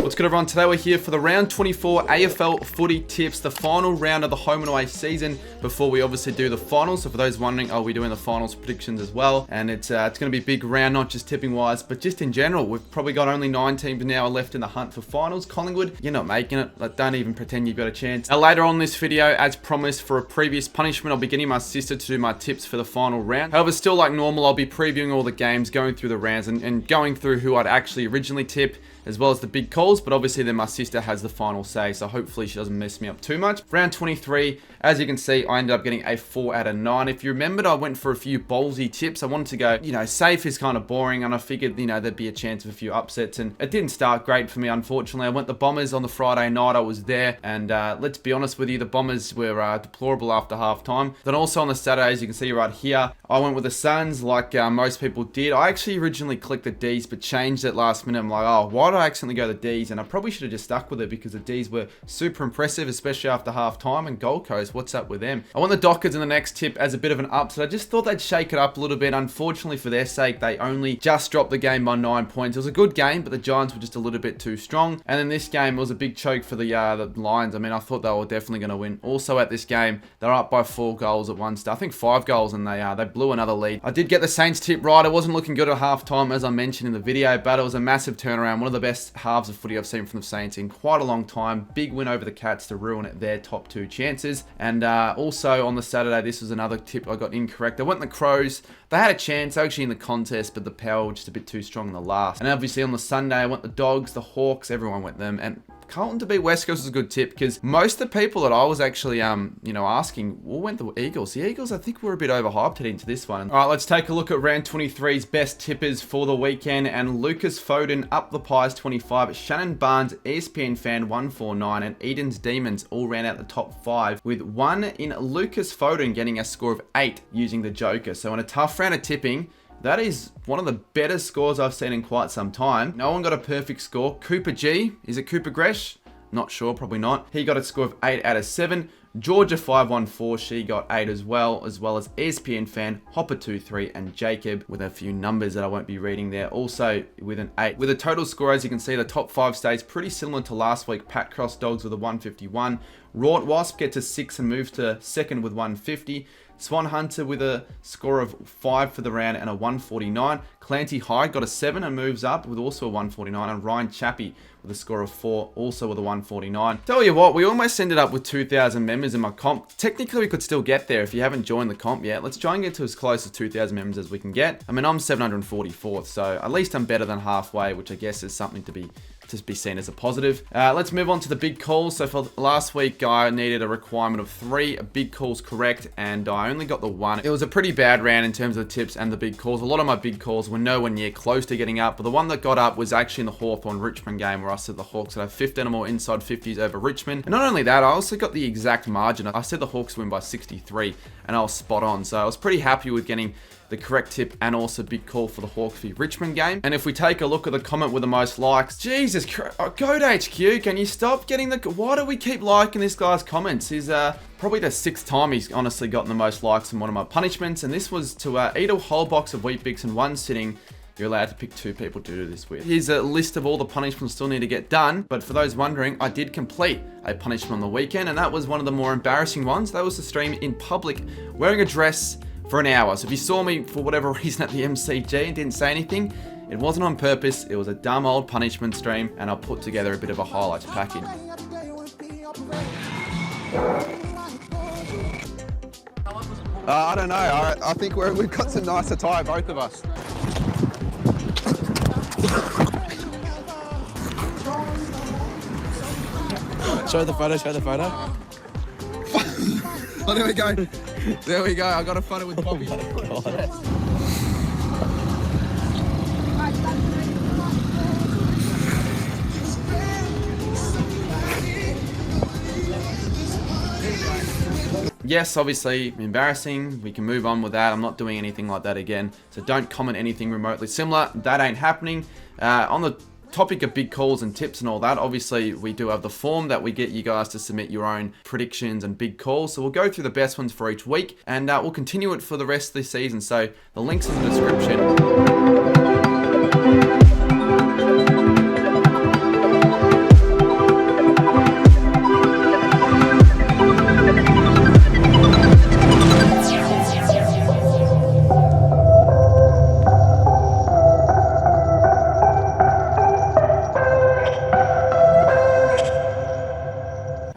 What's good, everyone? Today we're here for the round 24 AFL footy tips, the final round of the home and away season before we obviously do the finals. So for those wondering, are we doing the finals predictions as well? And it's going to be a big round, not just tipping wise, but just in general. We've probably got only 9 teams now left in the hunt for finals. Collingwood, you're not making it. Like, don't even pretend you've got a chance. Now later on in this video, as promised for a previous punishment, I'll be getting my sister to do my tips for the final round. However, still like normal, I'll be previewing all the games, going through the rounds and going through who I'd actually originally tip, as well as the big calls, but obviously then my sister has the final say, so hopefully she doesn't mess me up too much. Round 23, as you can see, I ended up getting a 4 out of 9. If you remembered, I went for a few ballsy tips. I wanted to go, safe is kind of boring, and I figured, there'd be a chance of a few upsets, and it didn't start great for me, unfortunately. I went the Bombers on the Friday night, I was there, and let's be honest with you, the Bombers were deplorable after half-time. Then also on the Saturday, as you can see right here, I went with the Suns, like most people did. I actually originally clicked the Ds, but changed it last minute. I'm like, oh, why did I accidentally go the Ds? And I probably should have just stuck with it because the Ds were super impressive, especially after half-time. And Gold Coast, what's up with them? I want the Dockers in the next tip as a bit of an upset. I just thought they'd shake it up a little bit. Unfortunately for their sake, they only just dropped the game by 9 points. It was a good game, but the Giants were just a little bit too strong. And in this game, it was a big choke for the Lions. I mean, I thought they were definitely going to win. Also at this game, they're up by 4 goals at one stage. I think 5 goals, and they blew another lead. I did get the Saints tip right. It wasn't looking good at halftime, as I mentioned in the video, but it was a massive turnaround. One of the best halves of footy I've seen from the Saints in quite a long time. Big win over the Cats to ruin their top 2 chances. And also on the Saturday, this was another tip I got incorrect. I went the Crows. They had a chance actually in the contest, but the power was just a bit too strong in the last. And obviously on the Sunday, I went the Dogs, the Hawks, everyone went them. And Carlton to beat West Coast was a good tip because most of the people that I was actually, asking all went the Eagles. The Eagles, I think, were a bit overhyped heading into this one. All right, let's take a look at round 23's best tippers for the weekend. And Lucas Foden up the Pies 25, Shannon Barnes, ESPN Fan 149, and Eden's Demons all ran out the top 5, with one in Lucas Foden getting a score of 8 using the Joker. So in a tough round of tipping, that is one of the better scores I've seen in quite some time. No one got a perfect score. Cooper G, is it Cooper Gresh? Not sure, probably not. He got a score of 8 out of 7. Georgia 514, she got 8 as well as ESPN Fan, Hopper23, and Jacob with a few numbers that I won't be reading there, also with an 8. With a total score, as you can see, the top 5 stays pretty similar to last week. Pat Cross Dogs with a 151. Rort Wasp gets a 6 and moves to second with 150. Swan Hunter with a score of 5 for the round and a 149. Clancy Hyde got a 7 and moves up with also a 149. And Ryan Chappie with a score of 4, also with a 149. Tell you what, we almost ended up with 2,000 members in my comp. Technically, we could still get there if you haven't joined the comp yet. Let's try and get to as close to 2,000 members as we can get. I mean, I'm 744th, so at least I'm better than halfway, which I guess is something to be seen as a positive. Let's move on to the big calls. So for last week, I needed a requirement of 3 big calls correct, and I only got the 1. It was a pretty bad round in terms of the tips and the big calls. A lot of my big calls were nowhere near close to getting up, but the one that got up was actually in the Hawthorn Richmond game, where I said the Hawks would have 15 or more inside 50s over Richmond. And not only that, I also got the exact margin. I said the Hawks win by 63, and I was spot on. So I was pretty happy with getting the correct tip and also big call for the Hawks v Richmond game. And if we take a look at the comment with the most likes, Jesus Christ, Goat HQ, can you stop getting why do we keep liking this guy's comments? He's probably the 6th time he's honestly gotten the most likes in one of my punishments, and this was to eat a whole box of Wheat Bix in one sitting. You're allowed to pick 2 people to do this with. Here's a list of all the punishments still need to get done, but for those wondering, I did complete a punishment on the weekend, and that was one of the more embarrassing ones. That was to stream in public wearing a dress for an hour. So if you saw me for whatever reason at the MCG and didn't say anything, it wasn't on purpose. It was a dumb old punishment stream, and I'll put together a bit of a highlights package. I don't know. I think we've got some nice attire, both of us. Show the photo. Oh, there we go. There we go. I got a photo with Bobby. Yes, obviously embarrassing. We can move on with that. I'm not doing anything like that again. So don't comment anything remotely similar. That ain't happening. On the topic of big calls and tips and all that, obviously we do have the form that we get you guys to submit your own predictions and big calls. So we'll go through the best ones for each week, and we'll continue it for the rest of the season. So the link's in the description.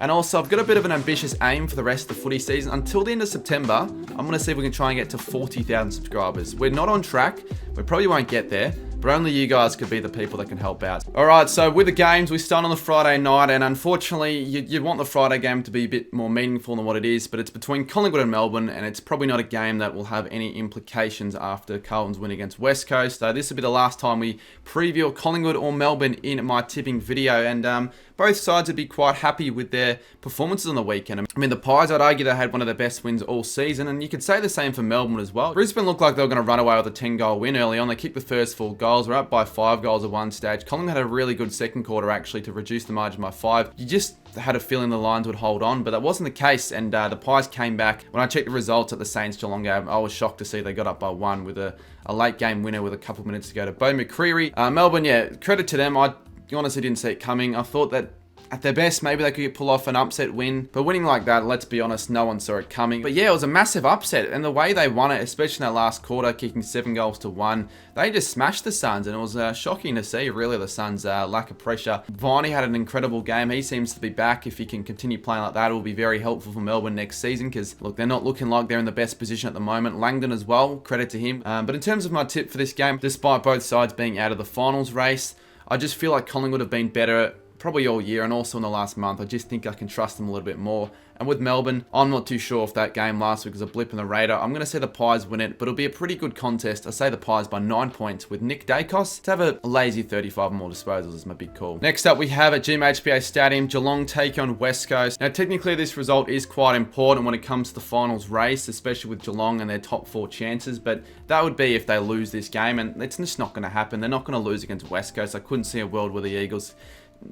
And also, I've got a bit of an ambitious aim for the rest of the footy season. Until the end of September, I'm going to see if we can try and get to 40,000 subscribers. We're not on track. We probably won't get there, but only you guys could be the people that can help out. All right, so with the games, we start on the Friday night, and unfortunately, you'd want the Friday game to be a bit more meaningful than what it is, but it's between Collingwood and Melbourne, and it's probably not a game that will have any implications after Carlton's win against West Coast. So this will be the last time we preview Collingwood or Melbourne in my tipping video, and both sides would be quite happy with their performances on the weekend. I mean, the Pies, I'd argue they had one of their best wins all season, and you could say the same for Melbourne as well. Brisbane looked like they were going to run away with a 10-goal win early on. They kicked the first 4 goals. We're up by 5 goals at one stage. Collingwood had a really good second quarter, actually, to reduce the margin by 5. You just had a feeling the Lions would hold on, but that wasn't the case, and the Pies came back. When I checked the results at the Saints-Geelong game, I was shocked to see they got up by 1 with a late game winner with a couple of minutes to go to Bo McCreary. Melbourne, yeah, credit to them. I honestly didn't see it coming. I thought that at their best, maybe they could pull off an upset win. But winning like that, let's be honest, no one saw it coming. But yeah, it was a massive upset. And the way they won it, especially in that last quarter, kicking 7 goals to 1, they just smashed the Suns. And it was shocking to see, really, the Suns' lack of pressure. Viney had an incredible game. He seems to be back. If he can continue playing like that, it will be very helpful for Melbourne next season. Because, look, they're not looking like they're in the best position at the moment. Langdon as well, credit to him. But in terms of my tip for this game, despite both sides being out of the finals race, I just feel like Collingwood have been better probably all year, and also in the last month. I just think I can trust them a little bit more. And with Melbourne, I'm not too sure if that game last week was a blip in the radar. I'm going to say the Pies win it, but it'll be a pretty good contest. I say the Pies by 9 points with Nick Dacos to have a lazy 35 more disposals is my big call. Next up, we have at GMHBA Stadium, Geelong take on West Coast. Now, technically, this result is quite important when it comes to the finals race, especially with Geelong and their top 4 chances, but that would be if they lose this game, and it's just not going to happen. They're not going to lose against West Coast. I couldn't see a world where the Eagles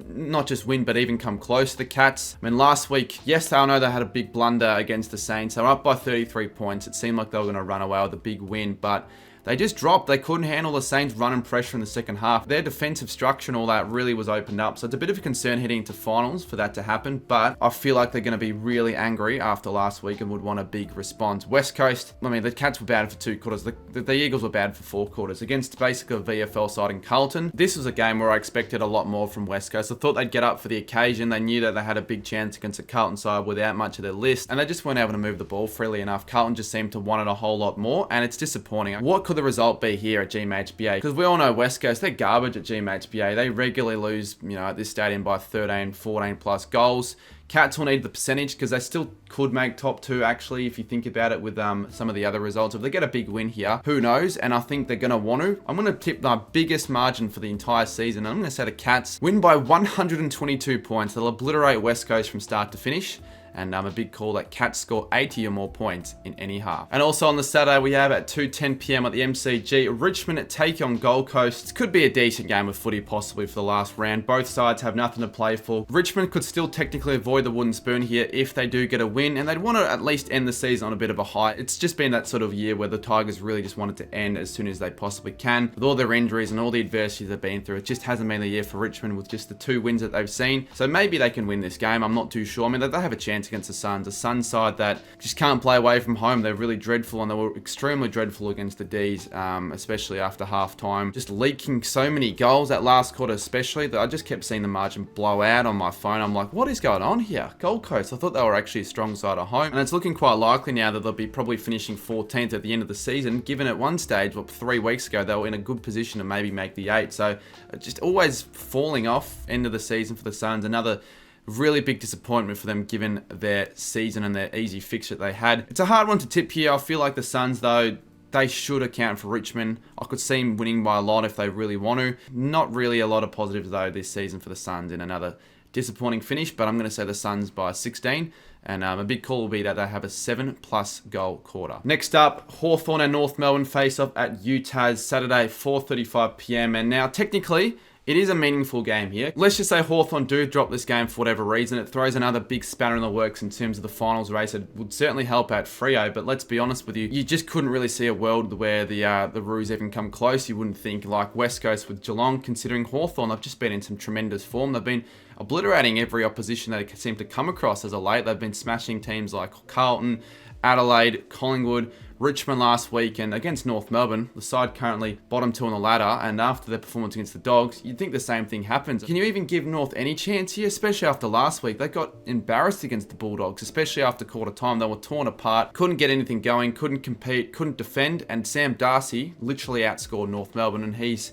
not just win, but even come close to the Cats. I mean, last week, yes, I know they had a big blunder against the Saints. They were up by 33 points. It seemed like they were going to run away with a big win, but they just dropped. They couldn't handle the Saints running pressure in the second half. Their defensive structure and all that really was opened up. So it's a bit of a concern heading into finals for that to happen. But I feel like they're going to be really angry after last week and would want a big response. West Coast, I mean, the Cats were bad for 2 quarters. The Eagles were bad for 4 quarters against basically a VFL side in Carlton. This was a game where I expected a lot more from West Coast. I thought they'd get up for the occasion. They knew that they had a big chance against a Carlton side without much of their list. And they just weren't able to move the ball freely enough. Carlton just seemed to want it a whole lot more. And it's disappointing. What could the result be here at GMHBA? Because we all know West Coast, they're garbage at GMHBA. They regularly lose, at this stadium by 13, 14 plus goals. Cats will need the percentage because they still could make top 2, actually, if you think about it with some of the other results. If they get a big win here, who knows? And I think they're going to want to. I'm going to tip my biggest margin for the entire season. I'm going to say the Cats win by 122 points. They'll obliterate West Coast from start to finish. And a big call that Cats score 80 or more points in any half. And also on the Saturday, we have at 2:10 p.m. at the MCG, Richmond take on Gold Coast. This could be a decent game of footy possibly for the last round. Both sides have nothing to play for. Richmond could still technically avoid the wooden spoon here if they do get a win, and they'd want to at least end the season on a bit of a high. It's just been that sort of year where the Tigers really just wanted to end as soon as they possibly can. With all their injuries and all the adversities they've been through, it just hasn't been the year for Richmond with just the 2 wins that they've seen. So maybe they can win this game. I'm not too sure. I mean, they have a chance against the Suns. A Suns side that just can't play away from home. They're really dreadful, and they were extremely dreadful against the Ds, especially after half-time. Just leaking so many goals that last quarter especially, that I just kept seeing the margin blow out on my phone. I'm like, what is going on here? Gold Coast, I thought they were actually a strong side at home, and it's looking quite likely now that they'll be probably finishing 14th at the end of the season, given at one stage, 3 weeks ago, they were in a good position to maybe make the 8. So just always falling off end of the season for the Suns. Another really big disappointment for them given their season and their easy fixture that they had. It's a hard one to tip here. I feel like the Suns, though, they should account for Richmond. I could see them winning by a lot if they really want to. Not really a lot of positives, though, this season for the Suns in another disappointing finish, but I'm going to say the Suns by 16. And a big call will be that they have a 7+ goal quarter. Next up, Hawthorn and North Melbourne face off at UTAS Saturday, 4:35 p.m. And now, technically, it is a meaningful game here. Let's just say Hawthorn do drop this game for whatever reason. It throws another big spanner in the works in terms of the finals race. It would certainly help out Freo, but let's be honest with you, you just couldn't really see a world where the Roos even come close. You wouldn't think like West Coast with Geelong, considering Hawthorn, they've just been in some tremendous form. They've been obliterating every opposition they seem to come across as of late. They've been smashing teams like Carlton, Adelaide, Collingwood, Richmond last week, and against North Melbourne, the side currently bottom 2 on the ladder, and after their performance against the Dogs, you'd think the same thing happens. Can you even give North any chance here, especially after last week? They got embarrassed against the Bulldogs, especially after quarter time. They were torn apart, couldn't get anything going, couldn't compete, couldn't defend, and Sam Darcy literally outscored North Melbourne, and he's,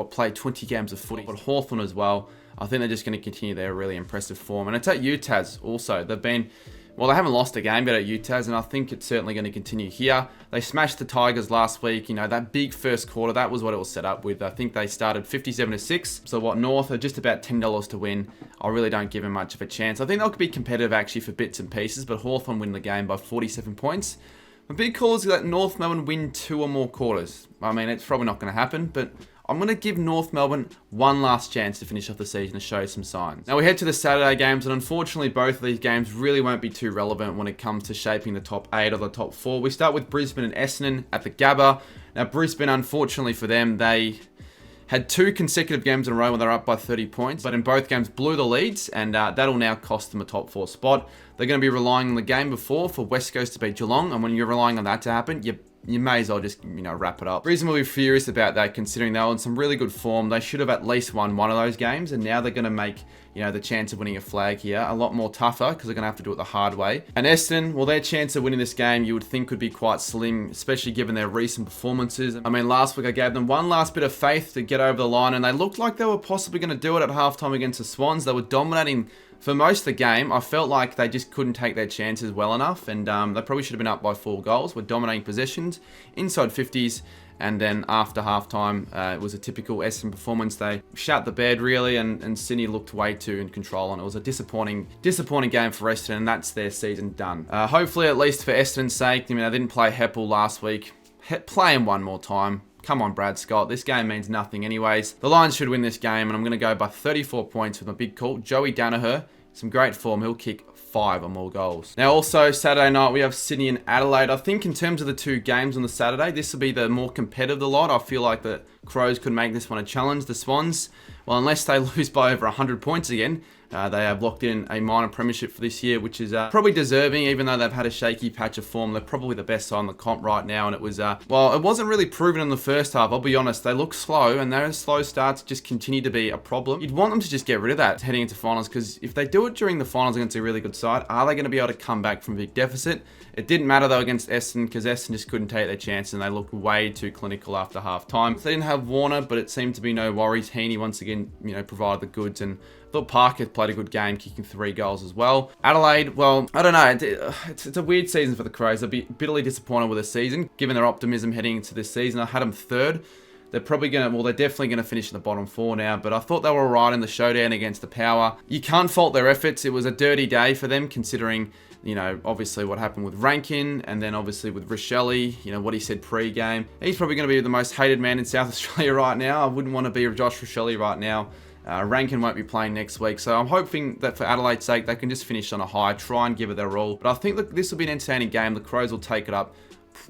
played 20 games of footy. But Hawthorn as well, I think they're just going to continue their really impressive form. And it's at UTAS also. They haven't lost a game yet at UTAS, and I think it's certainly going to continue here. They smashed the Tigers last week. That big first quarter, that was what it was set up with. I think they started 57-6. So North are just about $10 to win. I really don't give them much of a chance. I think they'll be competitive actually for bits and pieces, but Hawthorn win the game by 47 points. My big call is that North Melbourne win 2 or more quarters. I mean, it's probably not going to happen, but I'm going to give North Melbourne one last chance to finish off the season and show some signs. Now we head to the Saturday games, and unfortunately both of these games really won't be too relevant when it comes to shaping the top 8 or the top 4. We start with Brisbane and Essendon at the Gabba. Now Brisbane, unfortunately for them, they had 2 consecutive games in a row when they're up by 30 points, but in both games blew the leads, and that'll now cost them a top 4 spot. They're going to be relying on the game before for West Coast to beat Geelong, and when you're relying on that to happen, you may as well just, wrap it up. Brisbane will be furious about that, considering they were in some really good form. They should have at least won one of those games, and now they're going to make, the chance of winning a flag here a lot more tougher, because they're going to have to do it the hard way. And Essendon, their chance of winning this game, you would think would be quite slim, especially given their recent performances. I mean, last week I gave them one last bit of faith to get over the line, and they looked like they were possibly going to do it at halftime against the Swans. They were dominating for most of the game. I felt like they just couldn't take their chances well enough, and they probably should have been up by 4 goals. We're dominating possessions, inside 50s, and then after halftime, it was a typical Essendon performance. They shut the bed really, and Sydney looked way too in control, and it was a disappointing game for Essendon, and that's their season done. Hopefully, at least for Essendon's sake, they didn't play Heppel last week. Play him one more time. Come on, Brad Scott. This game means nothing anyways. The Lions should win this game, and I'm going to go by 34 points with my big call. Joey Danaher, some great form. He'll kick 5 or more goals. Now, also, Saturday night, we have Sydney and Adelaide. I think in terms of the 2 games on the Saturday, this will be the more competitive of the lot. I feel like the Crows could make this one a challenge. The Swans, unless they lose by over 100 points again, they have locked in a minor premiership for this year, which is probably deserving, even though they've had a shaky patch of form. They're probably the best side on the comp right now, and it was, it wasn't really proven in the first half. I'll be honest, they look slow, and those slow starts just continue to be a problem. You'd want them to just get rid of that heading into finals, because if they do it during the finals against a really good side, are they going to be able to come back from a big deficit? It didn't matter though against Essendon, because Essendon just couldn't take their chance, and they looked way too clinical after half time. They didn't have Warner, but it seemed to be no worries. Heaney once again, provided the goods, and I thought Parker played a good game, kicking 3 goals as well. Adelaide, I don't know. It's a weird season for the Crows. I'll be bitterly disappointed with the season, given their optimism heading into this season. I had them 3rd. They're definitely going to finish in the bottom 4 now, but I thought they were all right in the showdown against the Power. You can't fault their efforts. It was a dirty day for them, considering, obviously what happened with Rankin, and then obviously with Rochelle, what he said pre-game. He's probably going to be the most hated man in South Australia right now. I wouldn't want to be Josh Rochelle right now. Rankin won't be playing next week, so I'm hoping that for Adelaide's sake, they can just finish on a high, try and give it their all. But I think that this will be an entertaining game. The Crows will take it up.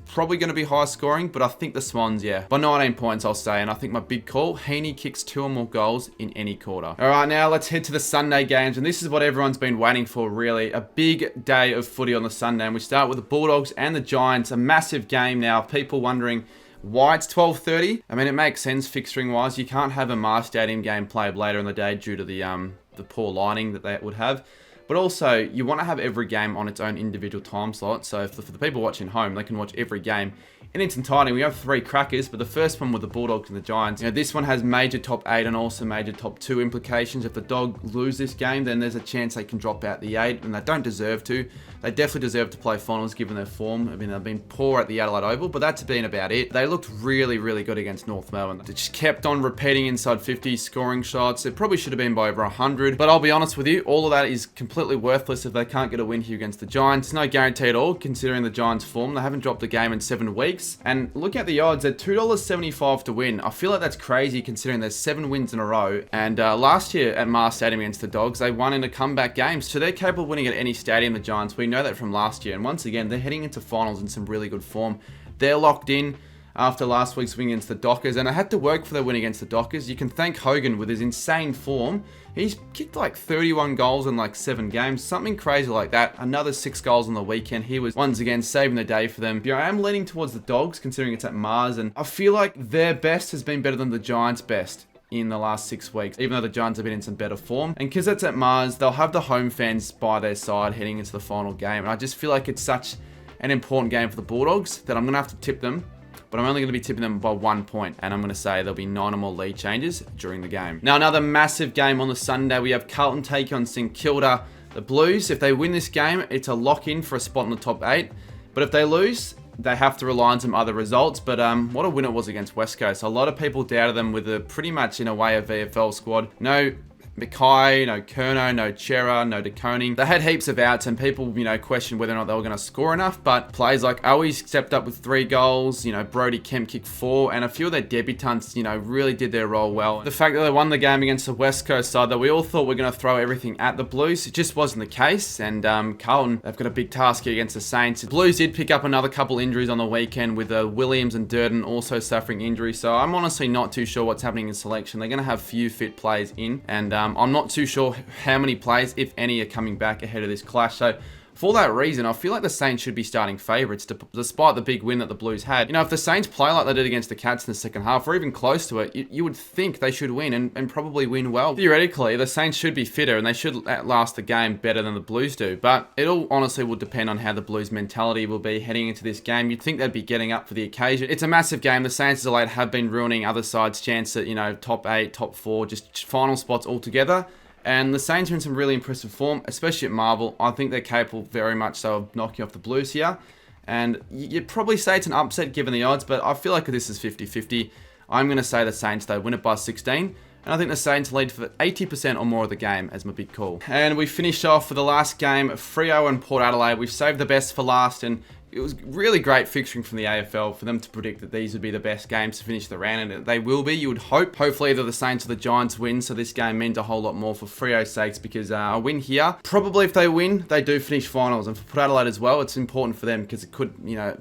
Probably going to be high scoring, but I think the Swans, by 19 points, I'll say. And I think my big call, Heaney kicks 2 or more goals in any quarter. All right, now let's head to the Sunday games. And this is what everyone's been waiting for, really. A big day of footy on the Sunday. And we start with the Bulldogs and the Giants. A massive game now. People wondering why it's 12:30. I mean, it makes sense fixturing-wise. You can't have a Mars Stadium game played later in the day due to the poor lighting that they would have. But also, you want to have every game on its own individual time slot. So for the people watching home, they can watch every game in its entirety. We have 3 crackers, but the first one with the Bulldogs and the Giants. This one has major top 8 and also major top 2 implications. If the Dogs lose this game, then there's a chance they can drop out the 8, and they don't deserve to. They definitely deserve to play finals given their form. I mean, they've been poor at the Adelaide Oval, but that's been about it. They looked really, really good against North Melbourne. They just kept on repeating inside 50, scoring shots. It probably should have been by over 100, but I'll be honest with you, all of that is completely worthless if they can't get a win here against the Giants. No guarantee at all, considering the Giants' form. They haven't dropped a game in 7 weeks, and look at the odds. They're $2.75 to win. I feel like that's crazy considering there's 7 wins in a row, and last year at Mars Stadium against the Dogs, they won in a comeback game, so they're capable of winning at any stadium, the Giants. We know that from last year, and once again, they're heading into finals in some really good form. They're locked in. after last week's win against the Dockers, and it had to work for their win against the Dockers. You can thank Hogan with his insane form. He's kicked like 31 goals in like 7 games, something crazy like that. Another 6 goals on the weekend. He was once again saving the day for them. I am leaning towards the Dogs, considering it's at Mars, and I feel like their best has been better than the Giants' best in the last 6 weeks, even though the Giants have been in some better form. And because it's at Mars, they'll have the home fans by their side heading into the final game. And I just feel like it's such an important game for the Bulldogs that I'm going to have to tip them, but I'm only going to be tipping them by 1 point, and I'm going to say there'll be 9 or more lead changes during the game. Now, another massive game on the Sunday. We have Carlton take on St Kilda. The Blues, if they win this game, it's a lock-in for a spot in the top 8. But if they lose, they have to rely on some other results. But what a win it was against West Coast. A lot of people doubted them with a pretty much, in a way, a VFL squad. No Mackay, no Kerno, no Chera, no DeConing. They had heaps of outs, and people, questioned whether or not they were going to score enough. But players like Owie stepped up with 3 goals. Brody Kemp kicked 4, and a few of their debutants, really did their role well. The fact that they won the game against the West Coast side that we all thought were going to throw everything at the Blues, it just wasn't the case. And Carlton, they've got a big task here against the Saints. The Blues did pick up another couple injuries on the weekend, with Williams and Durden also suffering injuries. So I'm honestly not too sure what's happening in selection. They're going to have few fit players in, and I'm not too sure how many players, if any, are coming back ahead of this clash. So for that reason, I feel like the Saints should be starting favourites, despite the big win that the Blues had. If the Saints play like they did against the Cats in the second half, or even close to it, you would think they should win, and probably win well. Theoretically, the Saints should be fitter, and they should last the game better than the Blues do. But it all honestly will depend on how the Blues' mentality will be heading into this game. You'd think they'd be getting up for the occasion. It's a massive game. The Saints of late have been ruining other sides' chance at, top 8, top 4, just final spots altogether. And the Saints are in some really impressive form, especially at Marvel. I think they're capable very much so of knocking off the Blues here. And you'd probably say it's an upset given the odds, but I feel like this is 50-50. I'm going to say the Saints, though, win it by 16. And I think the Saints lead for 80% or more of the game as my big call. And we finish off with the last game, Freo and Port Adelaide. We've saved the best for last, and it was really great fixturing from the AFL for them to predict that these would be the best games to finish the round, and they will be, you would hope. Hopefully either the Saints or the Giants win, so this game means a whole lot more for Freo's sakes, because a win here, probably if they win, they do finish finals. And for Port Adelaide as well, it's important for them because it could,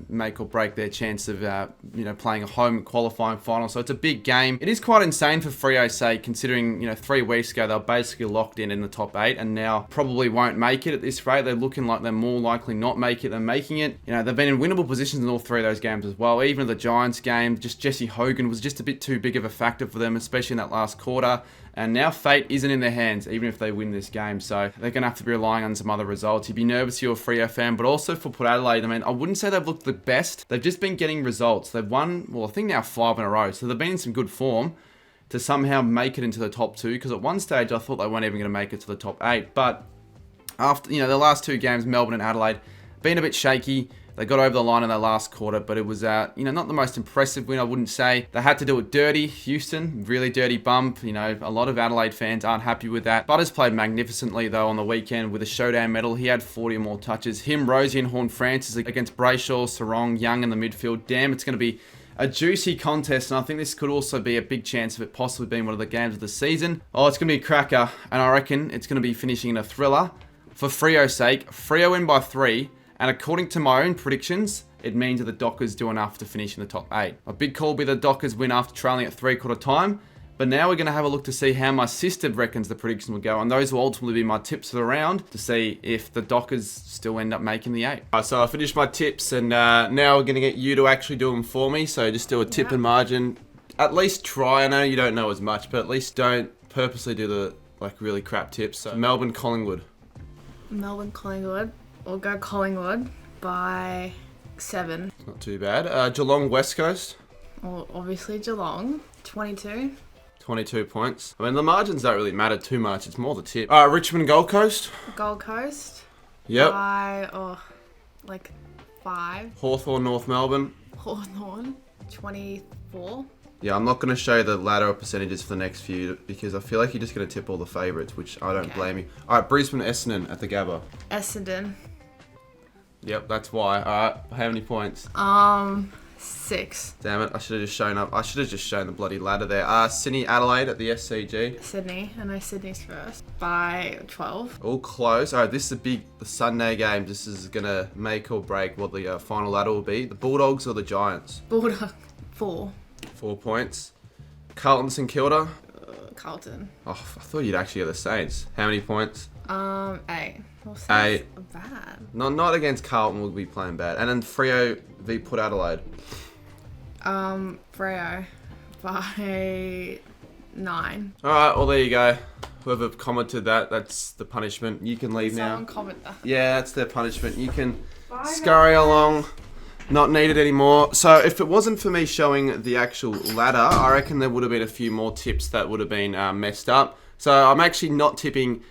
make or break their chance of, playing a home qualifying final. So it's a big game. It is quite insane for Freo's sake, considering, 3 weeks ago, they were basically locked in the top 8, and now probably won't make it at this rate. They're looking like they're more likely not make it than making it. They've been in winnable positions in all 3 of those games as well. Even the Giants game, just Jesse Hogan was just a bit too big of a factor for them, especially in that last quarter. And now fate isn't in their hands, even if they win this game. So they're going to have to be relying on some other results. You'd be nervous if you're a Freo fan, but also for Port Adelaide, I wouldn't say they've looked the best. They've just been getting results. They've won, I think now 5 in a row. So they've been in some good form to somehow make it into the top 2. Because at one stage, I thought they weren't even going to make it to the top 8. But after, the last 2 games, Melbourne and Adelaide, been a bit shaky. They got over the line in their last quarter, but it was, not the most impressive win, I wouldn't say. They had to do it dirty. Houston, really dirty bump. A lot of Adelaide fans aren't happy with that. Butters played magnificently, though, on the weekend with a showdown medal. He had 40 or more touches. Him, Rosie, and Horn-Francis against Brayshaw, Sarong, Young in the midfield. Damn, it's going to be a juicy contest, and I think this could also be a big chance of it possibly being one of the games of the season. Oh, it's going to be a cracker, and I reckon it's going to be finishing in a thriller. For Freo's sake, Freo win by 3. And according to my own predictions, it means that the Dockers do enough to finish in the top 8. A big call will be the Dockers win after trailing at 3/4 time. But now we're going to have a look to see how my sister reckons the predictions will go. And those will ultimately be my tips for the round to see if the Dockers still end up making the 8. Alright, so I finished my tips, and now we're going to get you to actually do them for me. So just do a tip and margin. At least try. I know you don't know as much, but at least don't purposely do the really crap tips. So Melbourne, Collingwood. Melbourne, Collingwood. We'll go Collingwood by 7. Not too bad. Geelong, West Coast. Well, obviously Geelong. 22. 22 points. The margins don't really matter too much. It's more the tip. Richmond, Gold Coast. Gold Coast. Yep. By, 5. Hawthorn, North Melbourne. Hawthorn. 24. Yeah, I'm not going to show you the ladder percentages for the next few because I feel like you're just going to tip all the favourites, which I don't blame you. Alright, Brisbane, Essendon at the Gabba. Essendon. Yep, that's why. Alright, how many points? 6. Damn it, I should have just shown up. I should have just shown the bloody ladder there. Sydney, Adelaide at the SCG. Sydney. I know Sydney's first. By 12. All close. Alright, this is the Sunday game. This is going to make or break what the final ladder will be. The Bulldogs or the Giants? 4. 4 points. Carlton St Kilda. Carlton. Oh, I thought you'd actually get the Saints. How many points? 8. Well, 8. Bad. Not against Carlton. We'll be playing bad. And then Freo v Port Adelaide. Freo by 9. All right. Well, there you go. Whoever commented that, that's the punishment. You can leave now. Someone comment that. Yeah, that's their punishment. You can scurry along. Not needed anymore. So if it wasn't for me showing the actual ladder, I reckon there would have been a few more tips that would have been messed up. So I'm actually not tipping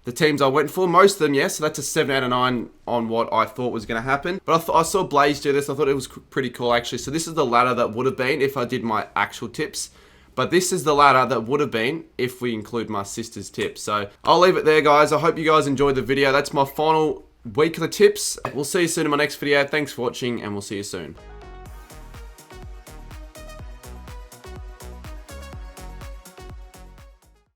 the teams I went for. Most of them, yes. So that's a 7 out of 9 on what I thought was going to happen. But I saw Blaze do this. I thought it was pretty cool, actually. So this is the ladder that would have been if I did my actual tips. But this is the ladder that would have been if we include my sister's tips. So I'll leave it there, guys. I hope you guys enjoyed the video. That's my final week of the tips. We'll see you soon in my next video. Thanks for watching, and we'll see you soon.